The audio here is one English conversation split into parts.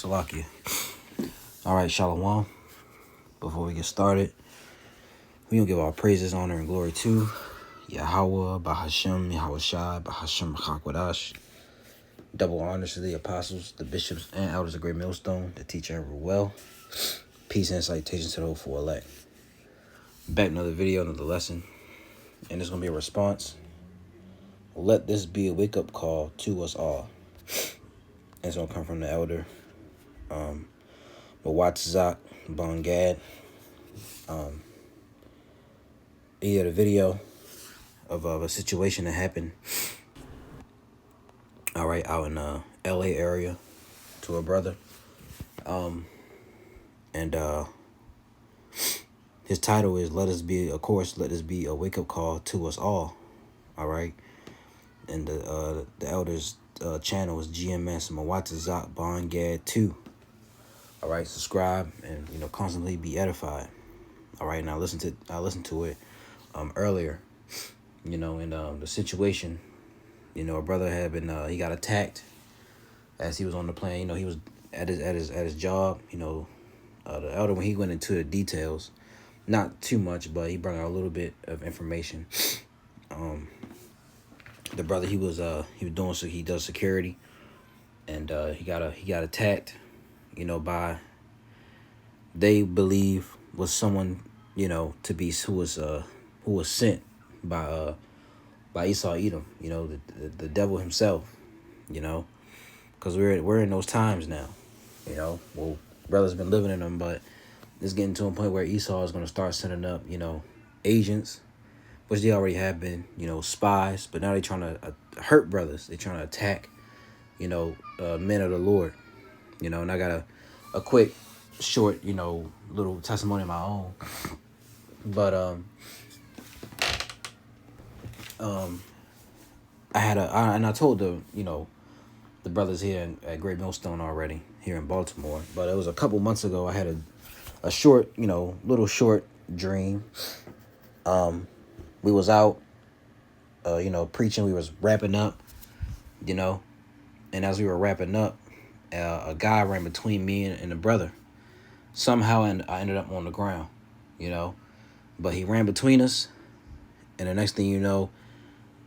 Salakia. All right, Shalom. Before we get started, we gonna give our praises, honor, and glory to Yahweh, Bahashem, Yahushai, Bahashem, Chakwadash. Double honors to the apostles, the bishops, and elders of Great Millstone, the teacher and well. Peace and salutations to the hopeful elect. Back another video, another lesson, and it's gonna be a response. Let this be a wake-up call to us all. And it's gonna come from the elder, Mawatzak Bongad. He had a video of a situation that happened, all right, out in LA area to a brother. And his title is let this be a wake-up call to us all. All right. And the elder's channel is GMS Mawatzak Bongad 2. All right, subscribe and constantly be edified. All right, and I listened to it earlier, in the situation. A brother had been he got attacked as he was on the plane. He was at his job. The elder, when he went into the details, not too much, but he brought out a little bit of information. The brother, he was doing, so he does security, and he got attacked, by, they believe was someone, to be who was sent by Esau Edom, the devil himself, because we're in those times now, well, brothers been living in them, but it's getting to a point where Esau is going to start sending up, agents, which they already have been, spies, but now they're trying to hurt brothers. They're trying to attack, men of the Lord, and I got a quick, short, little testimony of my own. But I told the brothers here at Great Millstone already here in Baltimore, but it was a couple months ago. I had a short, little short dream. We was out, preaching. We was wrapping up, and as we were wrapping up, a guy ran between me and the brother. Somehow, and I ended up on the ground, but he ran between us, and the next thing you know,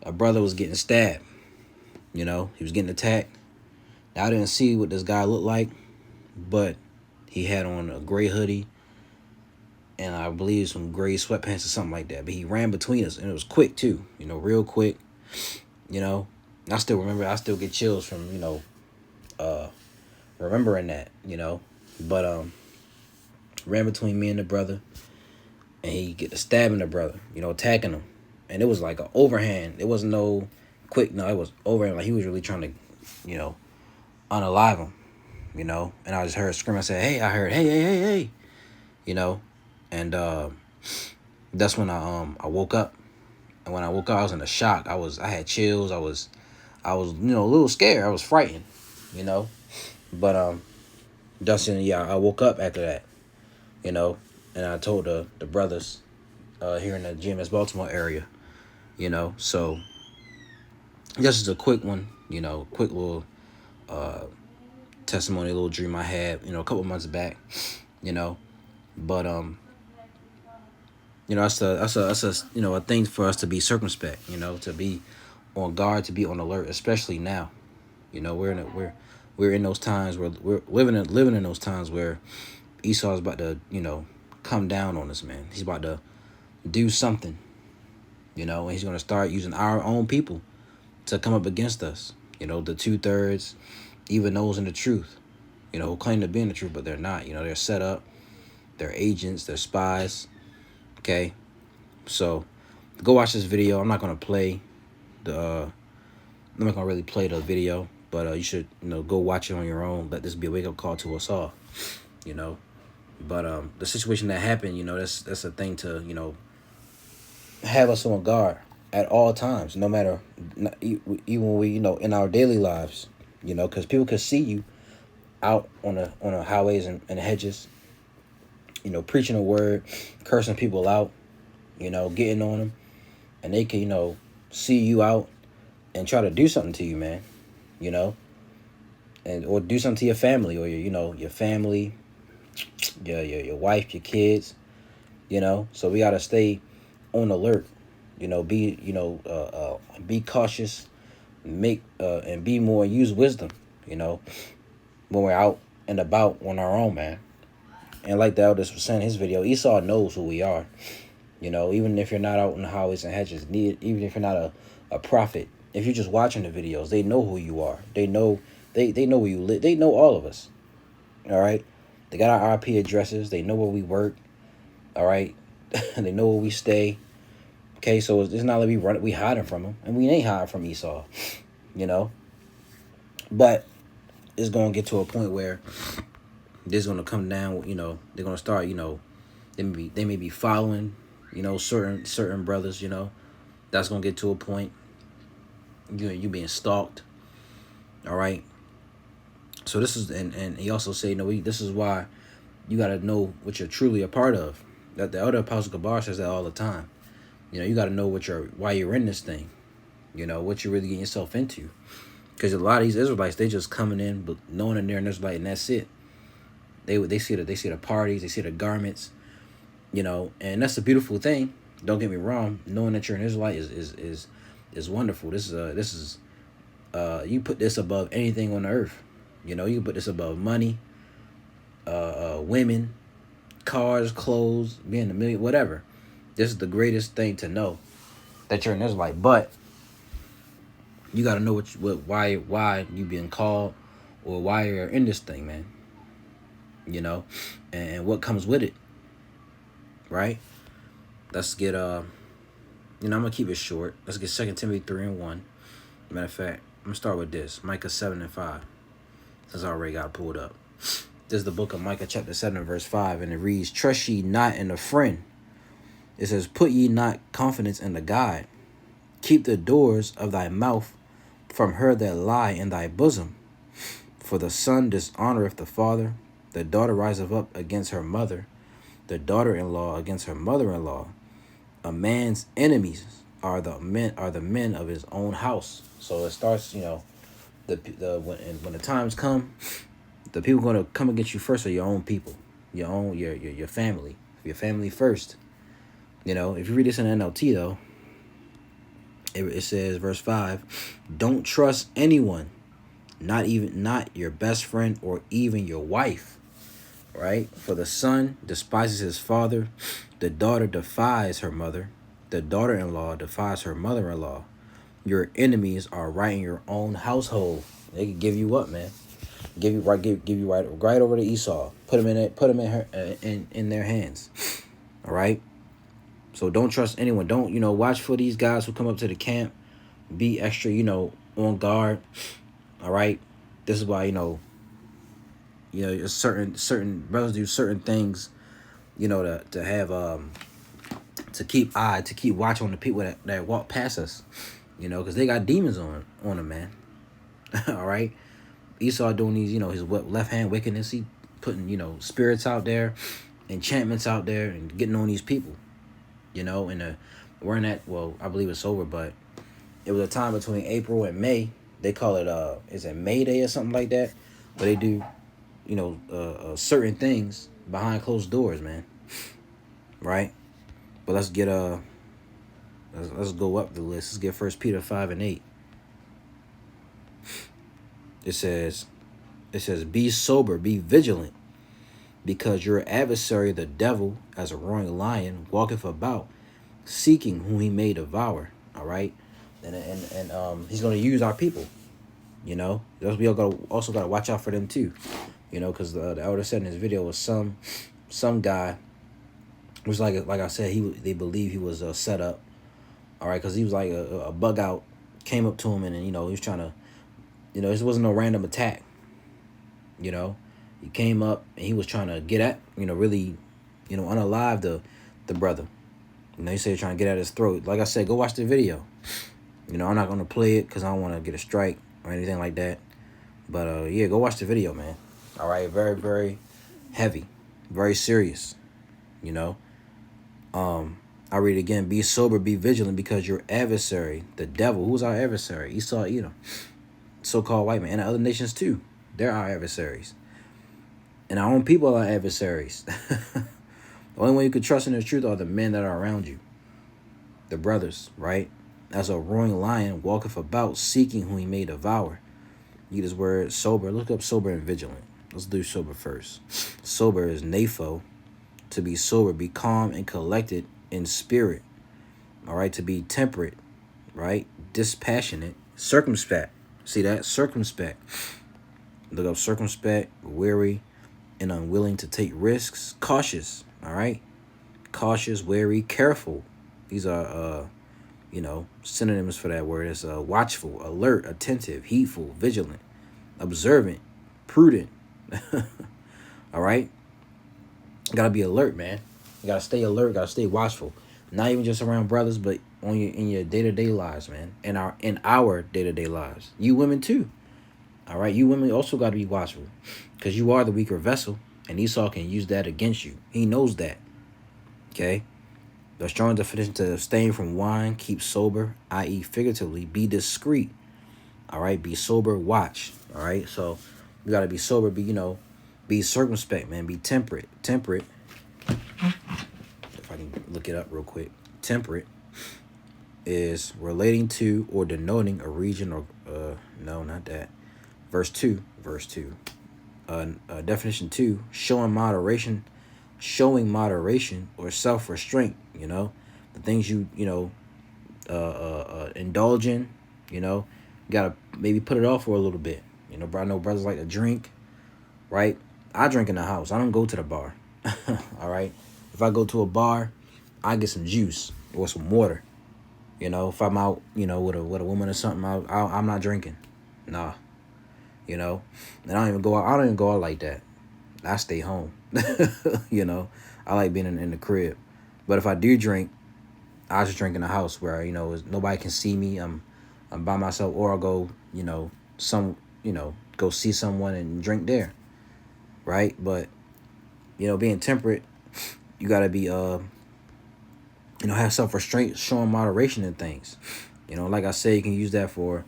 a brother was getting stabbed. He was getting attacked. Now, I didn't see what this guy looked like, but he had on a gray hoodie and I believe some gray sweatpants or something like that. But he ran between us, and it was quick too, real quick. I still remember. I still get chills from remembering that. But ran between me and the brother, and he get to stabbing the brother, attacking him, and it was like an overhand. It wasn't no quick. No, it was overhand. Like he was really trying to, unalive him, And I just heard scream. I said, "Hey!" I heard, "Hey!" And that's when I woke up. And when I woke up, I was in a shock. I had chills. I was a little scared. I was frightened, But Dustin, I woke up after that, and I told the brothers here in the GMS Baltimore area, So this is a quick one, quick little testimony, a little dream I had, a couple months back, But that's a thing for us to be circumspect, to be on guard, to be on alert, especially now. We're in those times where we're living in those times where Esau is about to, come down on us, man. He's about to do something, and he's going to start using our own people to come up against us. The 2/3, even those in the truth, who claim to be in the truth, but they're not. They're set up, they're agents, they're spies. Okay, so go watch this video. I'm not gonna play I'm not gonna really play the video, but you should go watch it on your own. Let this be a wake up call to us all, But the situation that happened, that's a thing to have us on guard at all times, no matter even when we in our daily lives, because people could see you out on the highways and hedges. Preaching a word, cursing people out, getting on them, and they can, see you out and try to do something to you, man, and or do something to your family, or your family, your wife, your kids. So we gotta stay on alert. Be be cautious, make and be more, use wisdom. When we're out and about on our own, man. And like the eldest was saying in his video, Esau knows who we are. Even if you're not out in the highways and hedges, even if you're not a prophet, if you're just watching the videos, they know who you are. They know they know where you live. They know all of us. All right. They got our IP addresses. They know where we work. All right. They know where we stay. Okay, so it's not like we hiding from them, and we ain't hiding from Esau. But it's gonna get to a point where this gonna come down. They're gonna start. They may be following. Certain brothers. That's gonna get to a point. You being stalked. All right. So this is, and he also say, this is why you got to know what you're truly a part of. That the elder Apostle Gabar says that all the time. You got to know why you're in this thing. What you're really getting yourself into. Because a lot of these Israelites, they just coming in, but knowing that they're an Israelite, and that's it. They see the parties, they see the garments, and that's a beautiful thing. Don't get me wrong. Knowing that you're an Israelite is wonderful. This is you put this above anything on the earth. You can put this above money, women, cars, clothes, being a million, whatever. This is the greatest thing to know, that you're an Israelite. But you got to know why you being called, or why you're in this thing, man. And what comes with it, right? Let's get I'm gonna keep it short. Let's get 2 Timothy 3:1. Matter of fact, I'm gonna start with this, Micah 7:5. Since I already got it pulled up. This is the book of Micah chapter 7 verse 5, and it reads, "Trust ye not in a friend." It says, "Put ye not confidence in the God. Keep the doors of thy mouth from her that lie in thy bosom. For the son dishonoreth the father, the daughter riseth up against her mother, the daughter-in-law against her mother-in-law. A man's enemies are the men of his own house." So it starts, when the times come, the people going to come against you first are your own people, your family, your family first. If you read this in NLT though, it says, verse 5, "Don't trust anyone, not your best friend or even your wife." Right? "For the son despises his father, the daughter defies her mother, the daughter-in-law defies her mother-in-law. Your enemies are right in your own household." They can give you up, man. Give you right over to Esau. Put them in their hands. All right. So don't trust anyone. Don't watch for these guys who come up to the camp. Be extra on guard. All right. This is why certain brothers do certain things. To have to keep watch on the people that walk past us. Because they got demons on them, man. All right. Esau doing these, his left hand wickedness. He putting, spirits out there, enchantments out there, and getting on these people. And we're in that. Well, I believe it's over, but it was a time between April and May. They call it is it May Day or something like that? But they do, certain things behind closed doors, man. Right. But let's get let's go up the list. Let's get 1 Peter 5:8. It says, "Be sober, be vigilant, because your adversary, the devil, as a roaring lion, walketh about, seeking whom he may devour." All right, and he's going to use our people. We also got to watch out for them too. Because the elder said in his video was some guy, which like I said, they believe he was set up. All right, because he was like a bug out, came up to him and he was trying to. This wasn't no random attack. He came up and he was trying to get at, really, unalive the brother. He said trying to get at his throat. Like I said, go watch the video. I'm not going to play it because I don't want to get a strike or anything like that. But, yeah, go watch the video, man. All right, very, very heavy, very serious, I read it again. "Be sober, be vigilant, because your adversary, the devil," who's our adversary? Esau, Edom, so-called white man, and other nations too. They're our adversaries. And our own people are our adversaries. The only one you can trust in the truth are the men that are around you. The brothers, right? As a roaring lion walketh about, seeking whom he may devour. You this word sober. Look up sober and vigilant. Let's do sober first. Sober is napho. To be sober, be calm and collected in spirit. All right, to be temperate, right? Dispassionate, circumspect. See that? Circumspect. Look up circumspect, weary, and unwilling to take risks. Cautious, all right? Cautious, wary, careful. These are, synonyms for that word. It's watchful, alert, attentive, heedful, vigilant, observant, prudent. All right? Gotta be alert, man. You gotta stay alert, gotta stay watchful. Not even just around brothers, but in your day-to-day lives, man. In our day-to-day lives. You women too. All right, you women also got to be watchful, because you are the weaker vessel, and Esau can use that against you. He knows that. Okay, the strong definition to abstain from wine, keep sober, i.e., figuratively, be discreet. All right, be sober, watch. All right, so you got to be sober, be circumspect, man. Be temperate. Temperate. If I can look it up real quick, temperate is relating to or denoting a region or no, not that. Verse 2. Definition 2, showing moderation or self-restraint, the things you indulge in, you gotta maybe put it off for a little bit. I know brothers like to drink, right? I drink in the house. I don't go to the bar. All right, if I go to a bar, I get some juice or some water. If I'm out, with a woman or something, I'm not drinking. Nah. And I don't even go out like that. I stay home. I like being in the crib. But if I do drink, I just drink in the house where nobody can see me. I'm by myself, or I'll go go see someone and drink there, right? But being temperate, you gotta be have self-restraint, showing moderation in things. Like I said, you can use that for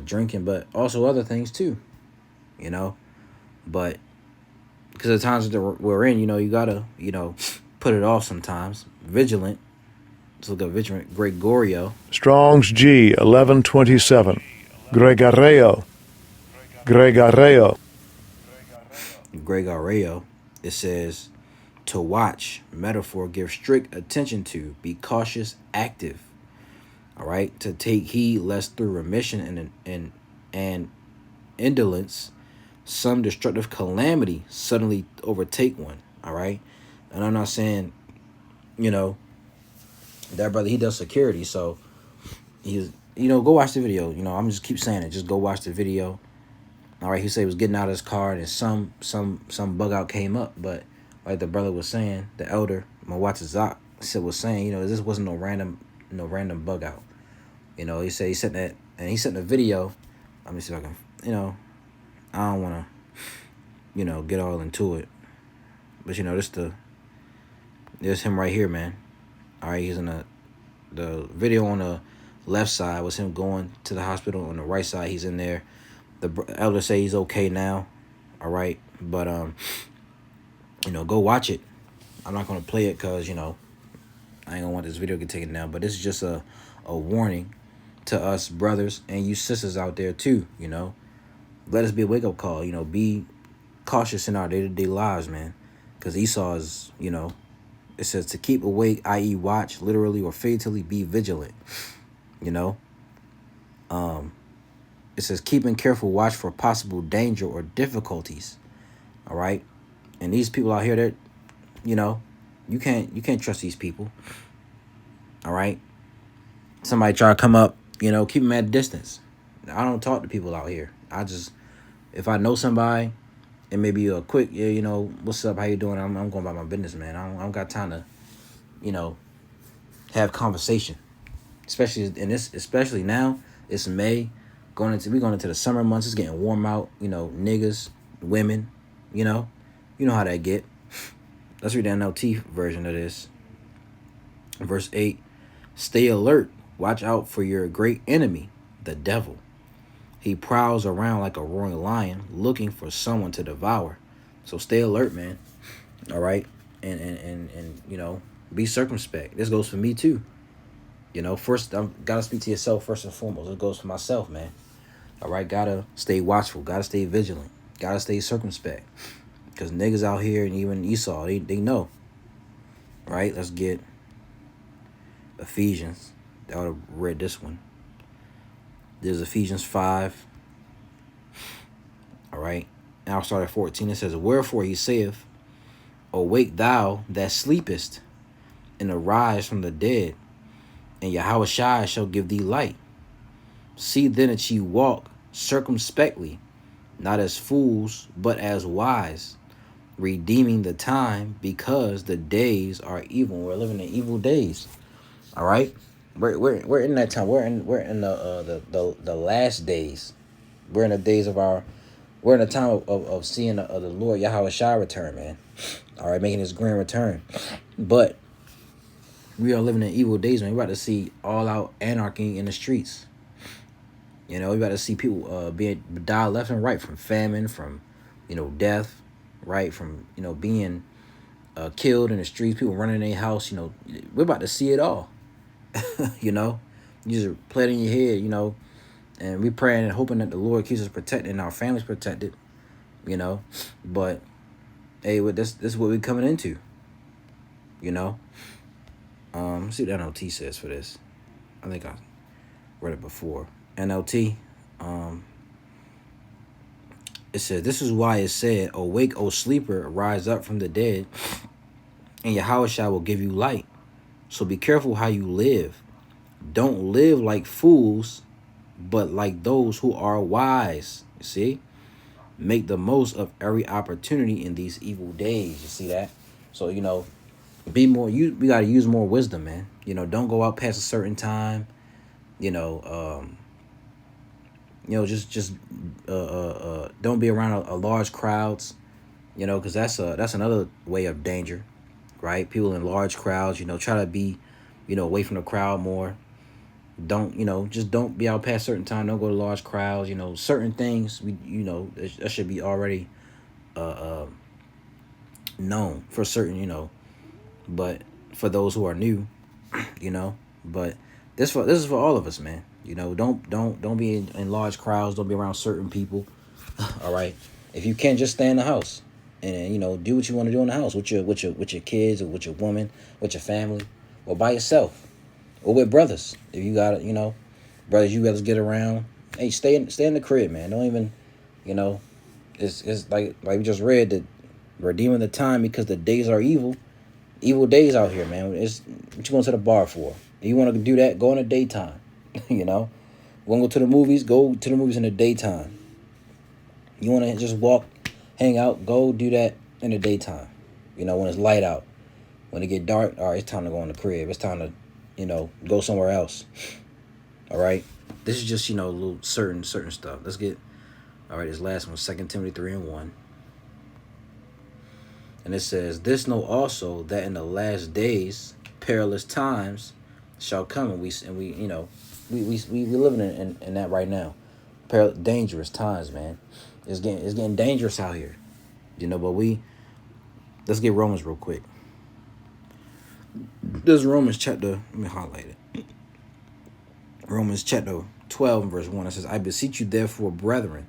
drinking, but also other things too, but because the times that we're in, you gotta, put it off sometimes. Vigilant. Let's look at vigilant. Gregorio. Strong's G 1127. Gregareo. It says to watch, metaphor, give strict attention to, be cautious, active. All right, to take heed lest through remission and indolence some destructive calamity suddenly overtake one. All right, and I'm not saying, that brother, he does security, so he's, go watch the video. I'm just keep saying it. Just go watch the video. All right, he said he was getting out of his car and some bug out came up, but like the brother was saying, the elder Mawatazak was saying, this wasn't no random bug out. He said he sent that, and he sent the video. Let me see if I can, I don't want to, get all into it, but there's him right here, man. All right, he's in the video on the left side was him going to the hospital. On the right side, he's in there. The elder say he's okay now. All right, but go watch it. I'm not gonna play it because I ain't gonna want this video to get taken down. But this is just a warning to us brothers and you sisters out there too. Let us be a wake up call. Be cautious in our day-to-day lives, man. Because Esau is, it says to keep awake, i.e. watch, literally or figuratively, be vigilant. It says keeping careful watch for possible danger or difficulties. All right, and these people out here that, you can't trust these people. All right, somebody try to come up, keep them at a distance. I don't talk to people out here. If I know somebody, it may be a quick, what's up, how you doing? I'm going about my business, man. I don't got time to, have conversation. Especially now, it's May, we going into the summer months. It's getting warm out. Niggas, women, you know how that get. Let's read the NLT version of this. Verse 8, stay alert. Watch out for your great enemy, the devil. He prowls around like a roaring lion, looking for someone to devour. So stay alert, man. All right, and you know, be circumspect. This goes for me too. You know, first I gotta speak to yourself first and foremost. It goes for myself, man. All right, gotta stay watchful. Gotta stay vigilant. Gotta stay circumspect. Because niggas out here and even Esau, they know. Right? Let's get Ephesians. I would have read this one. There's Ephesians 5. All right. And I'll start at 14. It says, wherefore he saith, awake thou that sleepest, and arise from the dead, and Yahushua shall give thee light. See then that ye walk circumspectly, not as fools, but as wise, redeeming the time, because the days are evil. We're living in evil days. All right, we're in that time. We're in the last days. We're in the days of our. We're in the time of seeing the Lord Yahushua return, man. All right, making his grand return. But we are living in evil days, man. We're about to see all out anarchy in the streets. You know, we're about to see people die left and right from famine, from, you know, death, right? From, you know, being killed in the streets, people running in their house. You know, we're about to see it all. You know, you just play it in your head, you know, and we praying and hoping that the Lord keeps us protected and our families protected, you know. But hey, this is what we're coming into, you know. Let's see what NLT says for this. I think I read it before. NLT, it says, this is why it said, awake, O sleeper, rise up from the dead, and Yahushua will give you light. So be careful how you live. Don't live like fools, but like those who are wise. You see? Make the most of every opportunity in these evil days. You see that? So, you know, we got to use more wisdom, man. You know, don't go out past a certain time. You know, just don't be around a large crowds. You know, because that's another way of danger. Right? People in large crowds, you know, try to be, you know, away from the crowd more. Don't, you know, just don't be out past certain time. Don't go to large crowds. You know, certain things, you know, that should be already known for certain, you know. But for those who are new, you know, but this is for all of us, man. You know, don't be in large crowds. Don't be around certain people. All right. If you can, just stay in the house. And you know, do what you want to do in the house with your kids, or with your woman, with your family, or by yourself, or with brothers. If you got, you know, brothers you guys get around. Hey, stay in the crib, man. Don't even, you know, it's like we just read that redeeming the time because the days are evil. Evil days out here, man. It's what you going to the bar for. If you want to do that, go in the daytime. You know, you want to go to the movies, go to the movies in the daytime. You want to just walk, hang out, go do that in the daytime. You know, when it's light out. When it get dark, all right, it's time to go in the crib. It's time to, you know, go somewhere else. All right. This is just, you know, a little certain stuff. Let's get, all right, this last one, 2 Timothy 3:1. And it says, this know also that in the last days perilous times shall come. And we you know, we living in that right now. Dangerous times, man. It's getting dangerous out here. You know, but let's get Romans real quick. This is Romans chapter, let me highlight it. Romans chapter 12 and verse 1. It says, I beseech you therefore, brethren,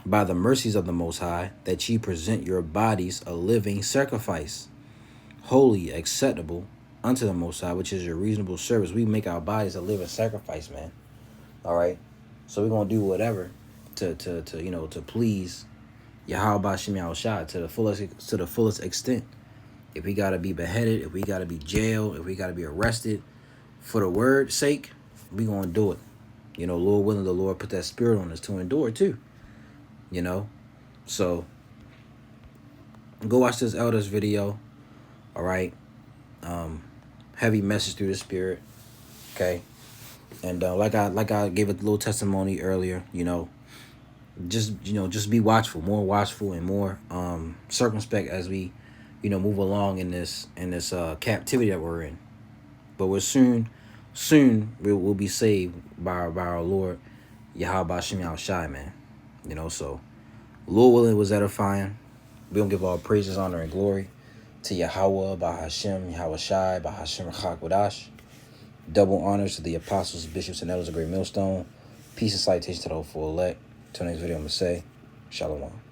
by the mercies of the Most High, that ye present your bodies a living sacrifice, holy, acceptable unto the Most High, which is your reasonable service. We make our bodies a living sacrifice, man. All right. So we're going to do whatever to you know, to please Yahweh Shem Yahushua to the fullest extent. If we got to be beheaded, if we got to be jailed, if we got to be arrested for the word's sake, we going to do it. You know, Lord willing, the Lord put that spirit on us to endure too. You know, so go watch this elders video. All right. Heavy message through the spirit. Okay. And like I gave a little testimony earlier, you know, just be watchful, more watchful and more circumspect as we, you know, move along in this captivity that we're in. But we're soon we'll be saved by our Lord Yahweh Hashem Yahushai, man. You know, so Lord willing, was edifying. We don't give all praises, honor, and glory to Yahweh by Hashem, Yahushai, by Hashem Chakwadash. Double honors to the apostles, bishops, and elders of Great Millstone. Peace and salutation to the hopeful elect. Till next video, I'm going to say, Shalom.